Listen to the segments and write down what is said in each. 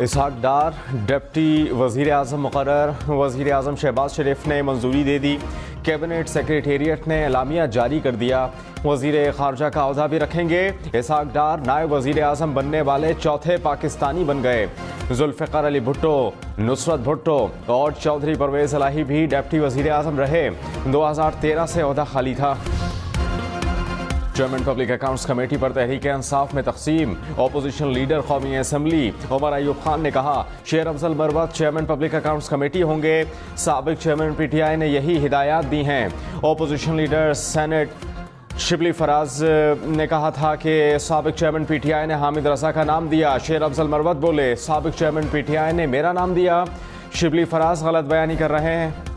इसहाक डार deputy वज़ीर आज़म मुक़र्रर। वज़ीर आज़म शहबाज शरीफ ने मंजूरी दे दी। कैबिनेट सेक्रेटेरिएट ने एलामिया जारी कर दिया। वज़ीर ख़ारजा का ओहदा भी रखेंगे। इसहाक डार नायब वज़ीर आज़म बनने वाले चौथे पाकिस्तानी बन गए। जुल्फ़िकार अली भुट्टो, नुसरत भुट्टो और चौधरी परवेज़ इलाही भी डिप्टी वज़ीर आज़म रहे। 2013 से ओहदा खाली था। चेयरमैन पब्लिक अकाउंट्स कमेटी पर तहरीक इंसाफ में तकसीम। ऑपोजिशन लीडर कौमी असम्बली उमर अयूब खान ने कहा Sher Afzal Marwat chairman public accounts committee होंगे। साबिक चेयरमैन PTI ने यही हिदायत दी हैं। Opposition leader senate Shibli Faraz ने कहा था कि साबिक चेयरमैन PTI ने हामिद रजा का नाम दिया। शेर अफजल मरवत बोले साबिक चेयरमैन PTI ने मेरा नाम दिया। शिबली फराज गलत बयानी कर रहे हैं।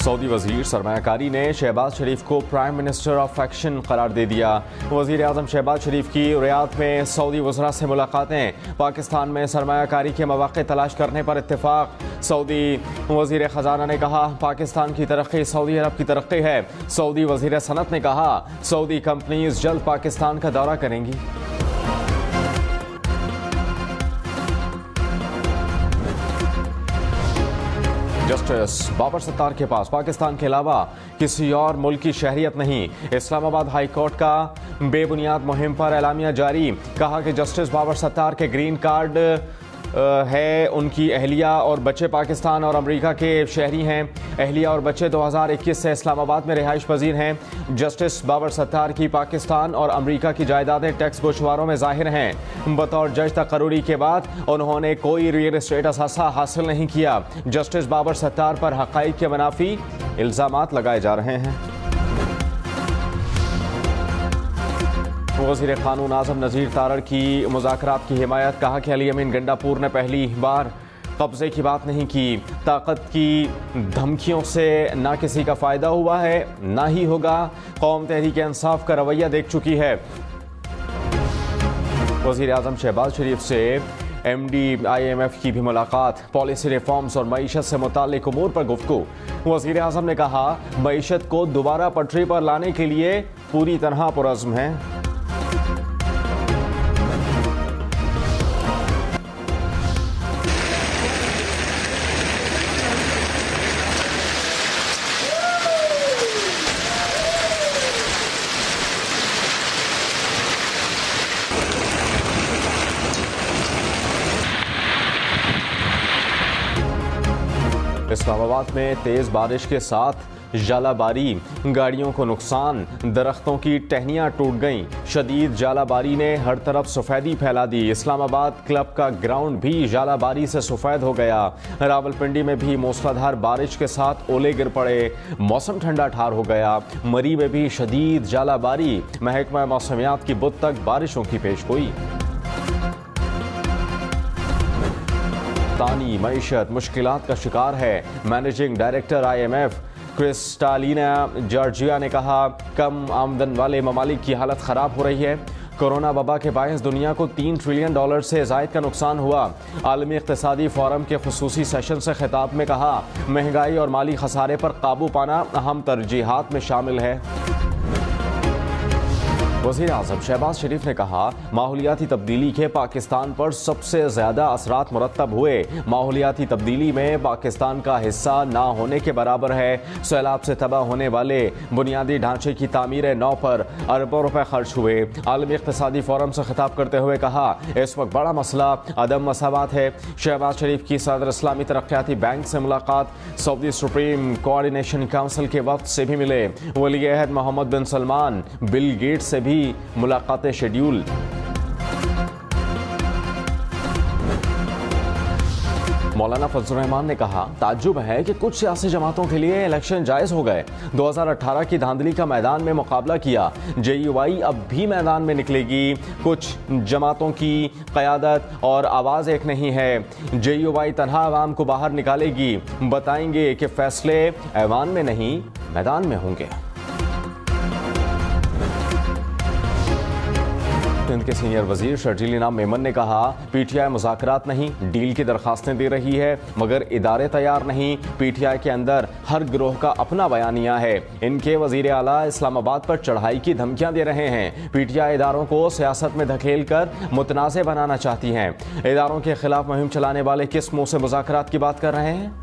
सऊदी वजीर सरमायाकारी ने शहबाज शरीफ को प्राइम मिनिस्टर ऑफ एक्शन करार दे दिया। वजीर आज़म शहबाज शरीफ की रियाद में सऊदी वज़रा से मुलाकातें। पाकिस्तान में सरमायाकारी के मौक़े तलाश करने पर इत्तेफाक। सऊदी वजीर ख़जाना ने कहा पाकिस्तान की तरक्की सऊदी अरब की तरक्की है। सऊदी वजीर सनत ने कहा सऊदी कंपनीज जल्द पाकिस्तान का दौरा करेंगी। जस्टिस बाबर सत्तार के पास पाकिस्तान के अलावा किसी और मुल्क की शहरियत नहीं। इस्लामाबाद हाई कोर्ट का बेबुनियाद मुहिम पर एलामिया जारी। कहा कि जस्टिस बाबर सत्तार के ग्रीन कार्ड है। उनकी अहलिया और बच्चे पाकिस्तान और अमेरिका के शहरी हैं। अहलिया और बच्चे 2021 से इस्लामाबाद में रिहाइश पजीर हैं। जस्टिस बाबर सत्तार की पाकिस्तान और अमेरिका की जायदादें टैक्स गोशवारों में जाहिर हैं। बतौर जज तकर्री के बाद उन्होंने कोई रियल एस्टेट असासा हासिल नहीं किया। जस्टिस बाबर सत्तार पर हक़ाइक़ के मुनाफी इल्ज़ामात लगाए जा रहे हैं। वज़ीर क़ानून आज़म नज़ीर तारड़ की मुज़ाकरात की हिमायत। कहा कि अली अमीन गंडापुर ने पहली बार कब्ज़े की बात नहीं की। ताकत की धमकियों से ना किसी का फ़ायदा हुआ है ना ही होगा। कौम तहरीक इंसाफ का रवैया देख चुकी है। वज़ीर आज़म शहबाज शरीफ से MD IMF की भी मुलाकात। पॉलिसी रिफॉर्म्स और मईशत से मुताल्लिक़ उमूर पर गुफ्तगू। वज़ीर आज़म ने कहा मईशत को दोबारा पटरी पर लाने के लिए पूरी तरह पुरज़्म है। इस्लामाबाद में तेज़ बारिश के साथ जालाबारी, गाड़ियों को नुकसान, दरख्तों की टहनियाँ टूट गईं। शदीद जालाबारी ने हर तरफ सफ़ेदी फैला दी। इस्लामाबाद क्लब का ग्राउंड भी जालाबारी से सफ़ेद हो गया। रावलपिंडी में भी मूसलाधार बारिश के साथ ओले गिर पड़े। मौसम ठंडा ठार हो गया। मरी में भी शदीद जालाबारी। महकमा मौसमियात की बुध तक बारिशों की पेशगोई। तानी मईशत मुश्किलात का शिकार है। Managing director IMF Kristalina Georgia ने कहा कम आमदन वाले ममालिक की हालत ख़राब हो रही है। कोरोना वबा के बायस दुनिया को $3 ट्रिलियन से ज़ायद का नुकसान हुआ। आलमी इक़्तिसादी फ़ोरम के ख़ुसूसी सेशन से खिताब में कहा महंगाई और माली खसारे पर काबू पाना अहम तरजीहात में शामिल है। वज़ीर आज़म शहबाज शरीफ ने कहा माहौलियाती तब्दीली के पाकिस्तान पर सबसे ज़्यादा असरात मुरत्तब हुए। माहौलियाती तब्दीली में पाकिस्तान का हिस्सा ना होने के बराबर है। सैलाब से तबाह होने वाले बुनियादी ढांचे की तामीर नौ पर अरबों रुपए खर्च हुए। आलमी इक़्तिसादी फ़ोरम से खिताब करते हुए कहा इस वक्त बड़ा मसला अदम मसावात है। शहबाज शरीफ की सदर इस्लामी तरक्याती बैंक से मुलाकात। सऊदी सुप्रीम कोऑर्डिनेशन काउंसिल के वक्त से भी मिले। वली अहद मोहम्मद बिन सलमान, बिल गेट्स से भी मुलाकातें शेड्यूल। मौलाना फजल रहमान ने कहा ताज्जुब है कि कुछ सियासी जमातों के लिए इलेक्शन जायज़ हो गए। 2018 की धांधली का मैदान में मुकाबला किया। JUI अब भी मैदान में निकलेगी। कुछ जमातों की क़यादत और आवाज़ एक नहीं है। JUI तन्हा अवाम को बाहर निकालेगी। बताएंगे कि फैसले ऐवान में नहीं मैदान में होंगे। हिंद के सीनियर वजीर शर्जील इनाम मेमन ने कहा, पीटीआई मुज़ाकरात नहीं, डील की दरखास्तें दे रही है मगर इदारे तैयार नहीं। पीटीआई के अंदर हर गिरोह का अपना बयानिया है। इनके वजीर आला इस्लामाबाद पर चढ़ाई की धमकियां दे रहे हैं। पीटीआई इदारों को सियासत में धकेल कर मुतनाज़ बनाना चाहती हैं। इदारों के खिलाफ मुहिम चलाने वाले किस मुंह से मुज़ाकरात की बात कर रहे हैं?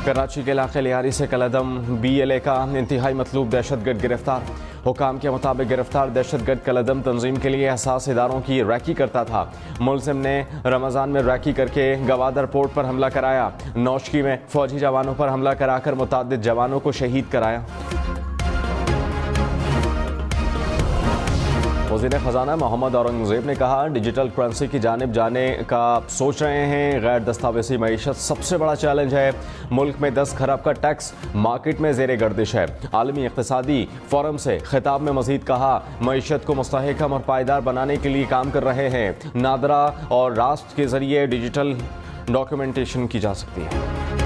कराची के इलाके लियारी से कलदम BLA का इंतहाई मतलूब दहशतगर्द गिरफ्तार। हुकाम के मुताबिक गिरफ्तार दहशतगर्द कलदम तंजीम के लिए हसास इदारों की रैकी करता था। मुलजिम ने रमज़ान में रैकी करके गवादर पोर्ट पर हमला कराया। नौशकी में फौजी जवानों पर हमला कराकर मुताद्दिद जवानों को शहीद कराया। वज़ीर ख़जाना मोहम्मद औरंगज़ेब ने कहा, डिजिटल करेंसी की जानिब जाने का सोच रहे हैं। गैर दस्तावेजी मईशत सबसे बड़ा चैलेंज है। मुल्क में 10 खरब का टैक्स मार्केट में ज़ेरे गर्दिश है। आलमी इक़्तिसादी फोरम से खिताब में मज़ीद कहा, मईशत को मुस्तहकम और पायदार बनाने के लिए काम कर रहे हैं। नादरा और रास्त के ज़रिए डिजिटल डॉक्यूमेंटेशन की जा सकती है।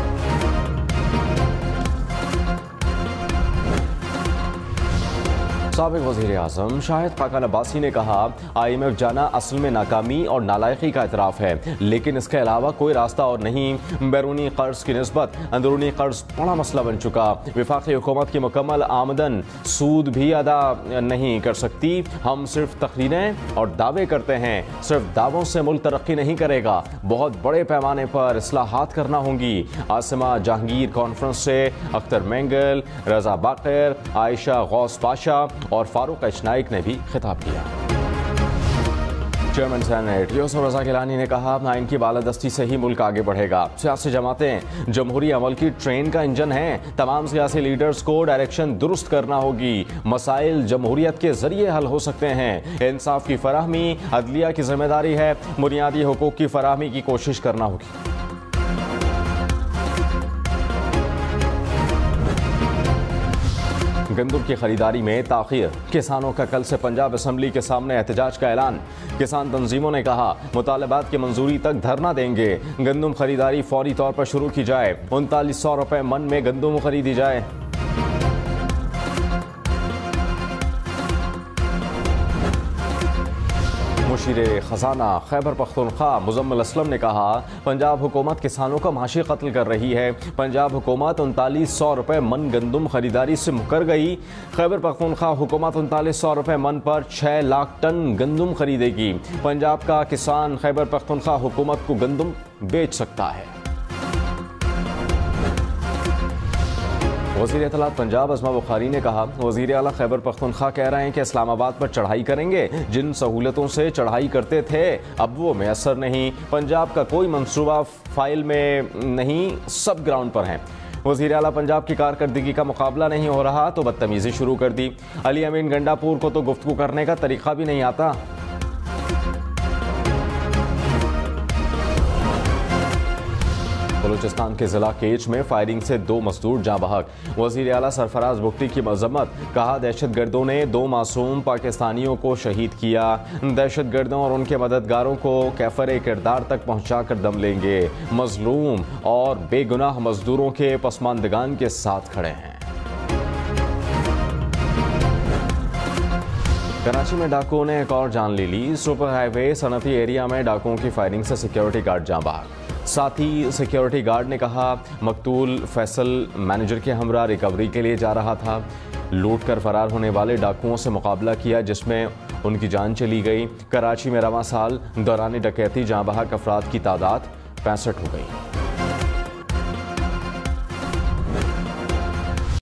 साबिक़ वज़ीर आज़म शाहिद खाकान अब्बासी ने कहा, IMF जाना असल में नाकामी और नालायकी का एतराफ़ है, लेकिन इसके अलावा कोई रास्ता और नहीं। बैरूनी कर्ज की निस्बत अंदरूनी कर्ज बड़ा मसला बन चुका। वफाकी हुकूमत की मुकम्मल आमदन सूद भी अदा नहीं कर सकती। हम सिर्फ तकरीरें और दावे करते हैं। सिर्फ दावों से मुल्क तरक्की नहीं करेगा, बहुत बड़े पैमाने पर इस्लाहात करना होंगी। आसिमा जहांगीर कॉन्फ्रेंस से अख्तर मेंगल, रजा बाकर, आयशा गौस पाशा और फारूक अचनाइक ने भी खिताब किया। चेयरमैन सेनेट यूसुफ रज़ा गिलानी ने कहा, आइन की बालादस्ती से ही मुल्क आगे बढ़ेगा। सियासी जमातें जमहूरी अमल की ट्रेन का इंजन हैं। तमाम सियासी लीडर्स को डायरेक्शन दुरुस्त करना होगी। मसाइल जमहूरियत के जरिए हल हो सकते हैं। इंसाफ की फराहमी अदलिया की जिम्मेदारी है। बुनियादी हुकूक की फराहमी की कोशिश करना होगी। गंदम की खरीदारी में ताखीर, किसानों का कल से पंजाब असम्बली के सामने एहतजाज का ऐलान। किसान तंजीमों ने कहा, मुतालबात की मंजूरी तक धरना देंगे। गंदम खरीदारी फौरी तौर पर शुरू की जाए। 3900 रुपये मन में गंदम खरीदी जाए। मुशीर खजाना खैबर पख्तूनख्वा मुजम्मिल असलम ने कहा, पंजाब हुकूमत किसानों का माशी कत्ल कर रही है। पंजाब हुकूमत 3900 रुपये मन गंदम खरीदारी से मुकर गई। खैबर पख्तूनख्वा हुकूमत 3900 रुपये मन पर 6 लाख टन गंदम खरीदेगी। पंजाब का किसान खैबर पख्तूनख्वा हुकूमत को गंदम बेच सकता है। वज़ीर इत्तलात पंजाब अज़मा बुखारी ने कहा, वज़ीर आला खैबर पख्तूनख्वा कह रहे हैं कि इस्लामाबाद पर चढ़ाई करेंगे। जिन सहूलतों से चढ़ाई करते थे अब वो मैसर नहीं। पंजाब का कोई मंसूबा फाइल में नहीं, सब ग्राउंड पर हैं। वज़ीर आला पंजाब की कारकर्दगी का मुकाबला नहीं हो रहा तो बदतमीज़ी शुरू कर दी। अली अमीन गंडापुर को तो गुफ्तगू करने का तरीका भी नहीं आता। बलूचिस्तान के जिला केच में फायरिंग से 2 मजदूर जाँ बहक। वज़ीर आला सरफराज बुगटी की मजम्मत। कहा, दहशतगर्दों ने 2 मासूम पाकिस्तानियों को शहीद किया। दहशतगर्दों और उनके मददगारों को कैफर किरदार तक पहुँचा कर दम लेंगे। मजलूम और बेगुनाह मजदूरों के पसमानदगान के साथ खड़े हैं। कराची में डाकुओं ने एक और जान ले ली। सुपर हाईवे सनती एरिया में डाकुओं की फायरिंग से सिक्योरिटी गार्ड जाँ बहक। साथ ही सिक्योरिटी गार्ड ने कहा, मकतूल फैसल मैनेजर के हमरा रिकवरी के लिए जा रहा था। लूट कर फरार होने वाले डाकुओं से मुकाबला किया जिसमें उनकी जान चली गई। कराची में रवां साल दौरान डकैती जाँ बहक अफराद की तादाद 65 हो गई।